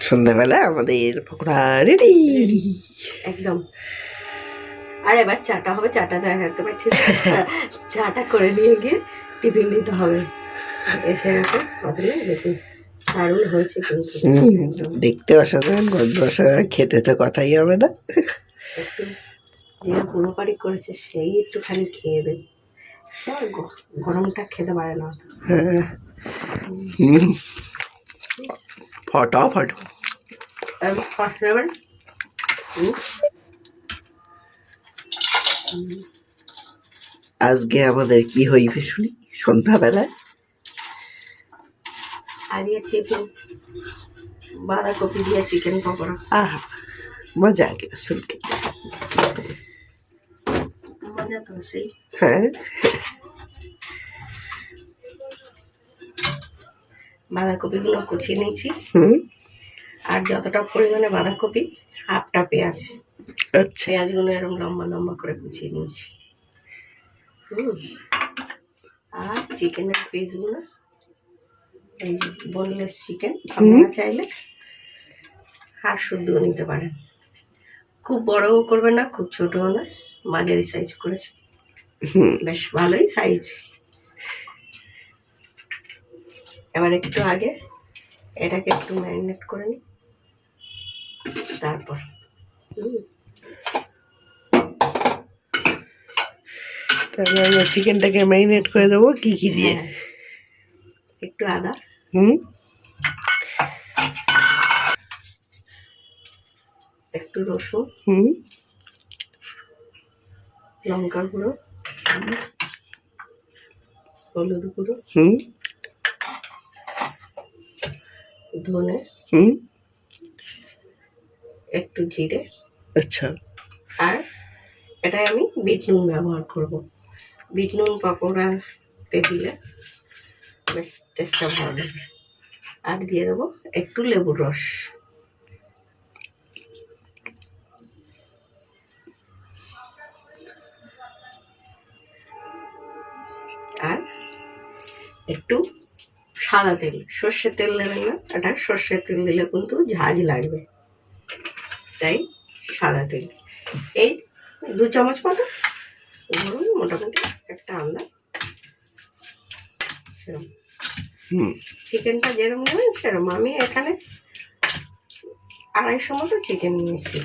সন্ধ্যাবেলা আমাদের পকোড়া রেডি একদম। আর এবার চাটা হবে, চাটা দেখাতে পারছি না। চাটা করে নিয়ে গিয়ে টিফিন দিতে হবে। এসে গেছে বদলে, দেখুন দারুণ হয়েছে কিন্তু। দেখতে অসাধারণ, গন্ধ অসাধারণ, খেতে তো কথাই হবে না। একটু যে পুরোপারি করেছে সেই একটুখানি খেয়ে দেব, সে আর গরমটা খেতে পারে না। ফটাফট আজকে আমাদের কি হইবে শুনি সন্ধ্যাবেলায়? আজকে টিফিন বাঁধাকপি দিয়ে চিকেন পকোড়া। আহা, মজা आ गया सुन के। মজা তো সেই। হ্যাঁ, বাঁধাকপিগুলো কুচিয়ে নিয়েছি, হুম, আর যতটা পরিমাণে বাঁধাকপি হাফটা পেঁয়াজ, আচ্ছা, পেঁয়াজগুলো এরকম লম্বা লম্বা করে কুচিয়ে নিয়েছি। আর চিকেনের পিসগুলো, এই যে বোনলেস চিকেন, আপনারা চাইলে হাড় শুদ্ধও নিতে পারেন। খুব বড়ও করবে না, খুব ছোটও না, মাঝারি সাইজ করেছি, বেশ ভালোই সাইজ। এবার একটু আগে এটাকে একটু ম্যারিনেট করে নিই, তারপর তাহলে আমরা চিকেনটাকে ম্যারিনেট করে দেবো কি কি দিয়ে? হ্যাঁ, একটু আদা, হুম, একটু রসুন, হুম, লঙ্কার গুঁড়ো, হলুদ গুঁড়ো, হুম, ধনে, হুম, একটু জিরে, আচ্ছা, আর এটাই আমি বিট নুন ব্যবহার করব। বিট নুন পকোড়াতে দিলে বেশ টেস্টটা ভালো লাগে। আর দিয়ে দেবো একটু লেবুর রস, আর একটু সাদা তেল। সর্ষের তেল দেবেন না, এটা সর্ষের তেল দিলে কিন্তু ঝাঁঝ লাগবে, তাই সাদা তেল। এই 2 চামচ মতো ধরুন, মোটামুটি একটা আন্দাজ সেরকম। চিকেনটা যেরকম নেবেন সেরকম। আমি এখানে 250 মতো চিকেন নিয়েছি,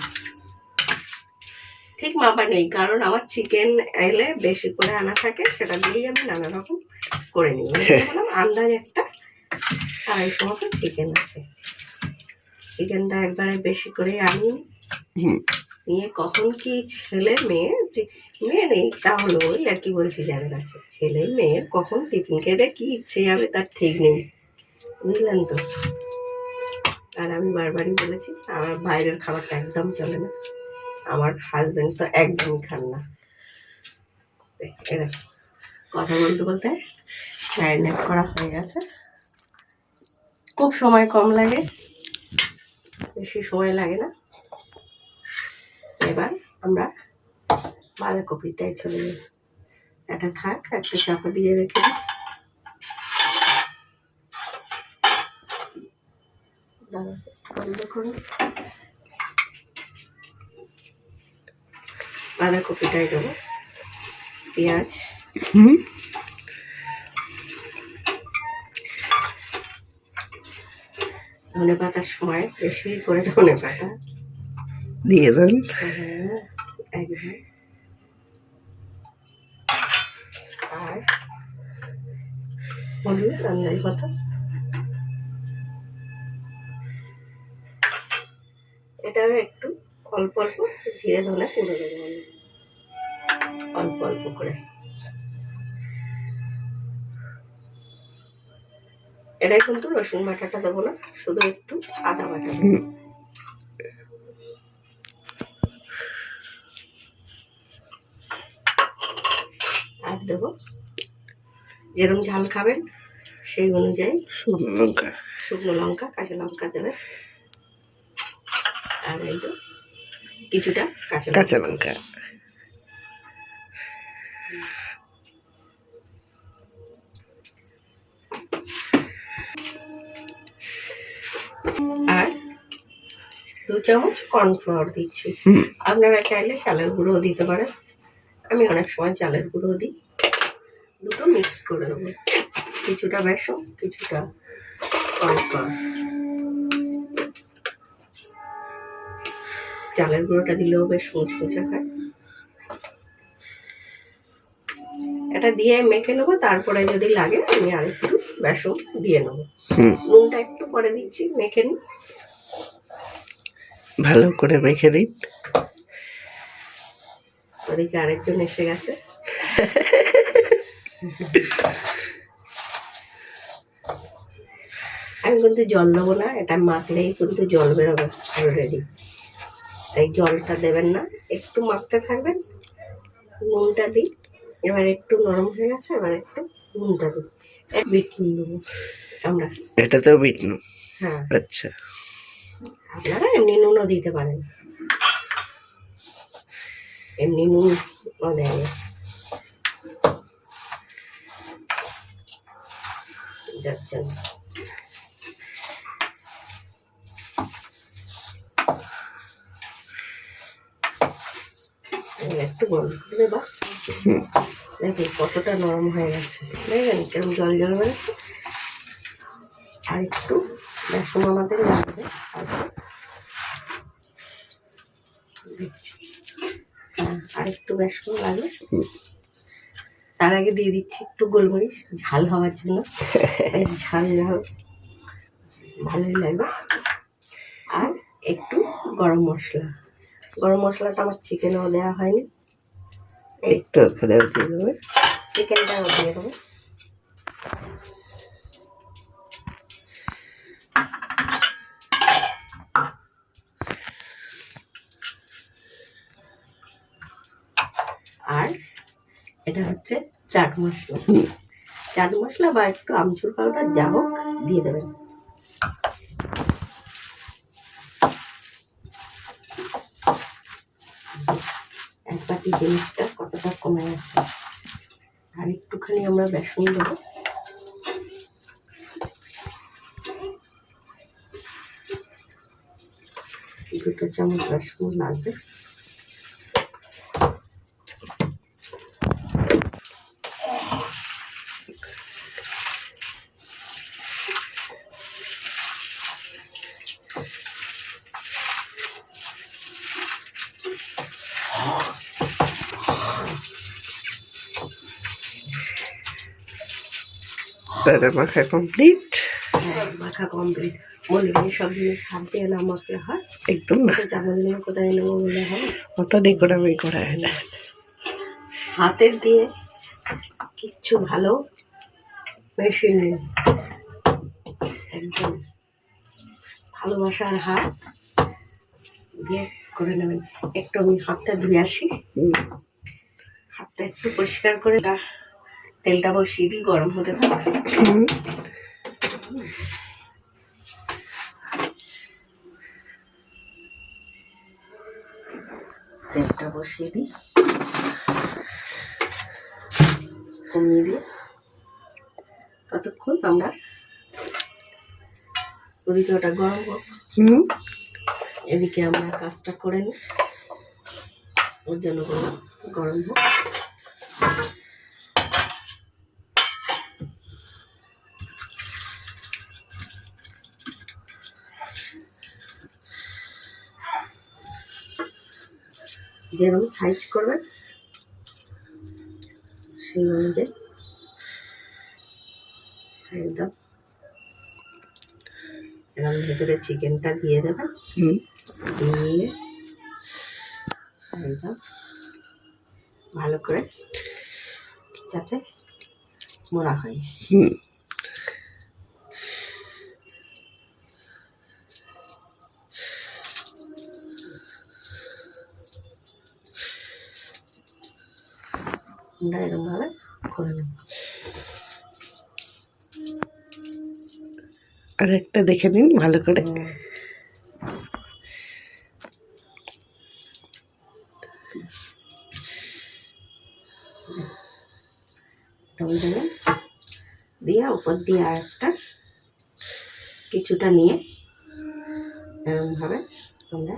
ঠিক মাপা নেই, কারণ আমার চিকেন এলে বেশি করে আনা থাকে, সেটা দিয়েই আমি নানা রকম করে নিই। বললাম আন্দাজ একটা 250 মতো চিকেন আছে। চিকেনটা একবারে বেশি করে আনি, নিয়ে কখন কি ছেলে মেয়ে, মেয়ে নেই তাহলে ওই আর কি বলছি, যাদের আছে ছেলে মেয়ের কখন টিফিন খেতে কি ইচ্ছে যাবে তার ঠিক নেই, বুঝলেন তো। আর আমি বারবারই বলেছি আমার বাইরের খাবারটা একদম চলে না, আমার হাজবেন্ড তো একদমই খান না। এরকম কথা বলতে বলতে ম্যারিনেট করা হয়ে গেছে। খুব সময় কম লাগে, বেশি সময় লাগে না। এবার আমরা বাঁধাকপিটাই চলে যাই, এটা থাক, একটা চাপা দিয়ে রেখে দিই। দেখুন বাঁধাকপিটাই দেবো, পেঁয়াজ, ধনে পাতার সময় বেশি করে ধনে পাতা দিয়ে দেন। একদম। আর হলুদ আন্দাজ মতো, এটারও একটু অল্প অল্প জিরে ধনে পুরো দেবো, অল্প অল্প করে। এটাই কিন্তু রসুন বাটাটা দেবো না, শুধু একটু আদা বাটা দেবো। আর দেবো যেরকম ঝাল খাবেন সেই অনুযায়ী শুকনো লঙ্কা, কাঁচা লঙ্কা দেবে, আর এই যে কিছুটা কাঁচা লঙ্কা। আর 2 চামচ কর্নফ্লাওয়ার দিচ্ছি। হুম। আপনারা চাইলে চালের গুঁড়োও দিতে পারেন, আমি অনেক সময় চালের গুঁড়ো দিই। দুটো মিক্স করে দেবো, কিছুটা বেসন কিছুটা কর্নফ্লাওয়ার। চালের গুঁড়োটা দিলেও বেশ মুচমুচে হয়। এটা দিয়ে মেখে নেবো, তারপরে যদি লাগে আমি আরেকটু বেসন দিয়ে নেবো। নুনটা একটু পরে দিচ্ছি, মেখে নিই। ভালো করে মেখে নিন। ওদিকে আরেকজন এসে গেছে। আমি কিন্তু জল দেবো না, এটা মাখলেই কিন্তু জল বেরোবে অলরেডি, তাই জলটা দেবেন না, একটু মাখতে থাকবেন। নুনটা দিই, এবার একটু নরম হয়ে গেছে, এবার একটু নুনটা দিই। বিট নুন দেবো আমরা। এটাতেও বিট নুন? হ্যাঁ, আচ্ছা। আপনারা এমনি নুনও দিতে পারেন, এমনি নুন দেয় যাচ্ছে না। একটু গরম করে দেবা, দেখি কতটা নরম হয়ে গেছে, দেখেন কেমন জল জল বেরোচ্ছে। আর একটু বেসন আমাদের লাগবে, আর একটু বেসন লাগবে। তার আগে দিয়ে দিচ্ছি একটু গোলমরিচ, ঝাল হওয়ার জন্য, বেশ ঝাল ঝাল ভালোই লাগবে। আর একটু গরম মশলা, গরম মশলাটা আমার চিকেনেও দেওয়া হয়নি, একটু ওখানে দিয়ে দেবে, চিকেনটাও দিয়ে দেবো। আর এটা হচ্ছে চাট মশলা, চাট মশলা বা একটু আমচুর পাউডার যা হোক দিয়ে দেবেন। এক বাটি জিনিসটা কতটা কমে গেছে। আর একটুখানি আমরা বেসন দেবো, দুটো চামচ বেসন লাগবে। তাহলে মাখা কমপ্লিট। মাখা কমপ্লিট। মনে করি সব জিনিস হাত দিয়ে না মাখলে হয়, একদম না, চামচ নিয়ে কোথায় নেবো বলে হয়, অত ডেকোরামি করা হয় না। হাতের দিয়ে কিচ্ছু ভালো মেশিন নেই, একদম ভালোবাসার হাত দিয়ে করে নেবেন। একটু আমি হাতটা ধুয়ে আসি, হাতটা একটু পরিষ্কার করে তেলটা বসিয়ে দিই, গরম হতে থাক। তেলটা বসিয়ে দিই, কমিয়ে দিয়ে ততক্ষণ আমরা ওদিকে ওটা গরম হোক, এদিকে আমরা কাজটা করে নিই। ওর জন্য গরম হোক। যেরকম সাইজ করবেন সেই অনুযায়ী একদম এরকম ভেতরে চিকেনটা দিয়ে দেবেন, দিয়ে একদম ভালো করে যাতে মোড়া হয়। আমরা এরকমভাবে করে নেব। আর একটা দেখে নিন ভালো করে। দিয়ে উপর দিয়ে আর একটা কিছুটা নিয়ে এরকমভাবে তোমরা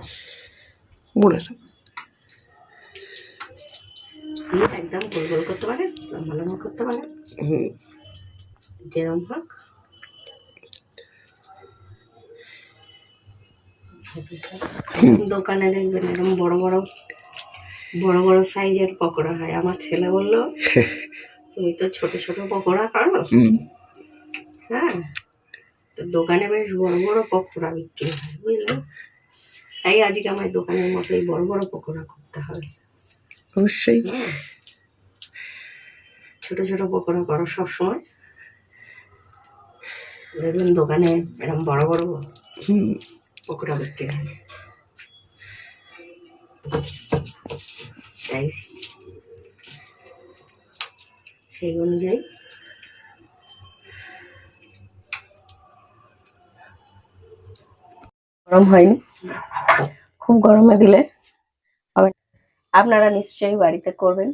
মুড়ে দিয়ে একদম গোল গোল করতে পারে, লম্বা লম্বা করতে পারে, যেরকম হোক। দোকানে দেখবেন এরকম বড় বড় বড় বড় সাইজের পকোড়া হয়। আমার ছেলে বললো তুমি তো ছোট ছোট পকোড়া করো, হ্যাঁ, তো দোকানে বেশ বড় বড় পকোড়া বিক্রি হয়, বুঝলে। তাই আজকে আমার দোকানের মতোই বড় বড় পকোড়া করতে হবে। অবশ্যই ছোট ছোট পকোড়া করো সবসময়, দেখবেন দোকানে এরকম বড় বড় পকোড়া বিক্রি হয়। তাই সেই অনুযায়ী গরম হয়নি, খুব গরমে দিলে হবে। আপনারা নিশ্চয়ই বাড়িতে করবেন,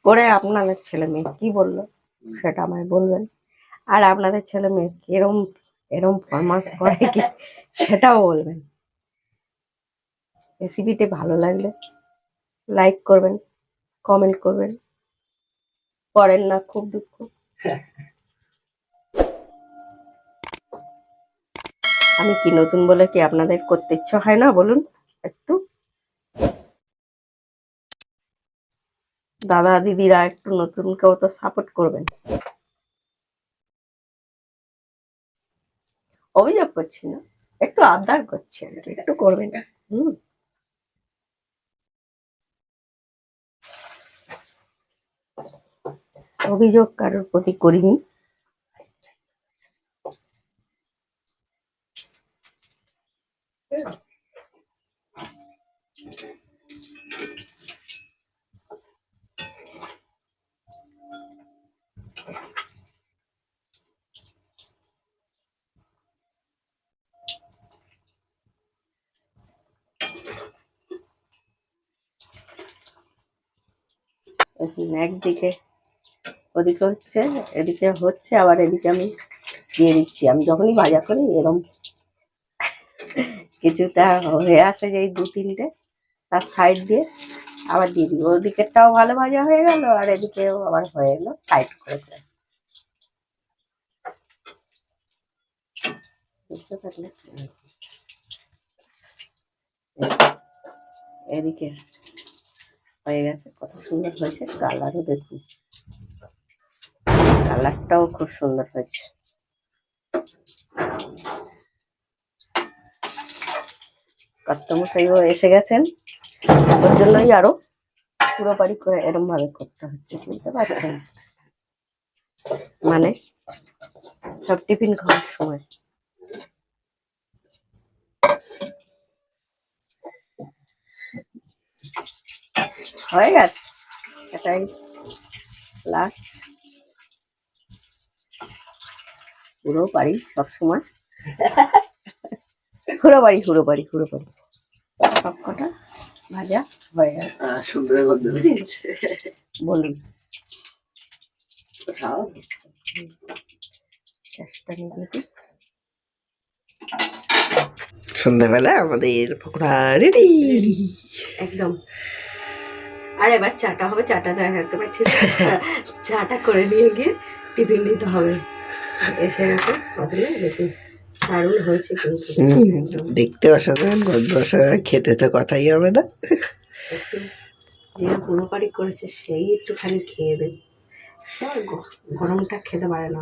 করে আপনাদের ছেলে মেয়ে কি বললো সেটা আমায় বলবেন। আর আপনাদের ছেলে মেয়ে এরম এরম ফরমাস করে কি সেটাও বলবেন। রেসিপিটি ভালো লাগলে লাইক করবেন, কমেন্ট করবেন। করেন না, খুব দুঃখ। আমি কি নতুন বলে কি আপনাদের করতে ইচ্ছা হয় না বলুন? একটু দাদা দিদিরা একটু নতুন কেউ তো সাপোর্ট করবেন। অভিযোগ করছি না, একটু আবদার করছি আর কি, একটু করবেন। অভিযোগ কারোর প্রতি করিনি। একদিকে ওদিকে হচ্ছে, এদিকে হচ্ছে, আবার এদিকে আমি দিয়ে দিচ্ছি। আমি যখনই ভাজা করি এরকম কিছুটা হয়ে আসে, যে দু তিনটে, তার সাইড দিয়ে আবার দিয়ে দিই। ওদিকেরটাও ভালো ভাজা হয়ে গেল, আর এদিকেও আবার হয়ে গেল, সাইড করে দেয়। বুঝতে পারলে? এদিকে হয়ে গেছে, কত সুন্দর হয়েছে। কালারও দেখুন, কালারটাও খুব সুন্দর হয়েছে। কাস্টমারও এসে গেছেন, ওর জন্যই আরো পুরোপারি করে এরকম ভাবে করতে হচ্ছে, বুঝতে পারছেন? মানে সব টিফিন খাওয়ার সময়। হয়ে গেছে, এটাই লাস্ট। পুরো পারি সবসময়, হুড়োবাড়ি হুড়োবাড়ি হুড়োবাড়ি সব কটা ভাজা হয়ে গেছে। সুন্দর গন্ধ বেরিয়েছে। বলুন, চেষ্টা নিয়ে দেখি। সন্ধ্যাবেলা আমাদের পকোড়া রেডি একদম। আর এবার চাটা হবে, চাটা দেখাতে পারছি না। চাটা করে নিয়ে গিয়ে টিফিন দিতে হবে। এসে গেছে বদলে, দেখুন দারুণ হয়েছে কিন্তু। দেখতে অসাধারণ, গন্ধ অসাধারণ, খেতে তো কথাই হবে না। একটু যে পুরোপারি করেছে সেই একটুখানি খেয়ে দেবে, সে আর গরমটা খেতে পারে না।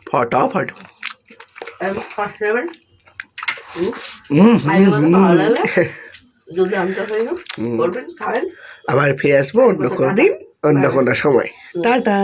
ফটো ফটো দুর্দান্ত হয়ে করবেন, খাবেন। আবার ফিরে আসবো অন্য কোনো দিন, অন্য কোনো সময়। টাটা।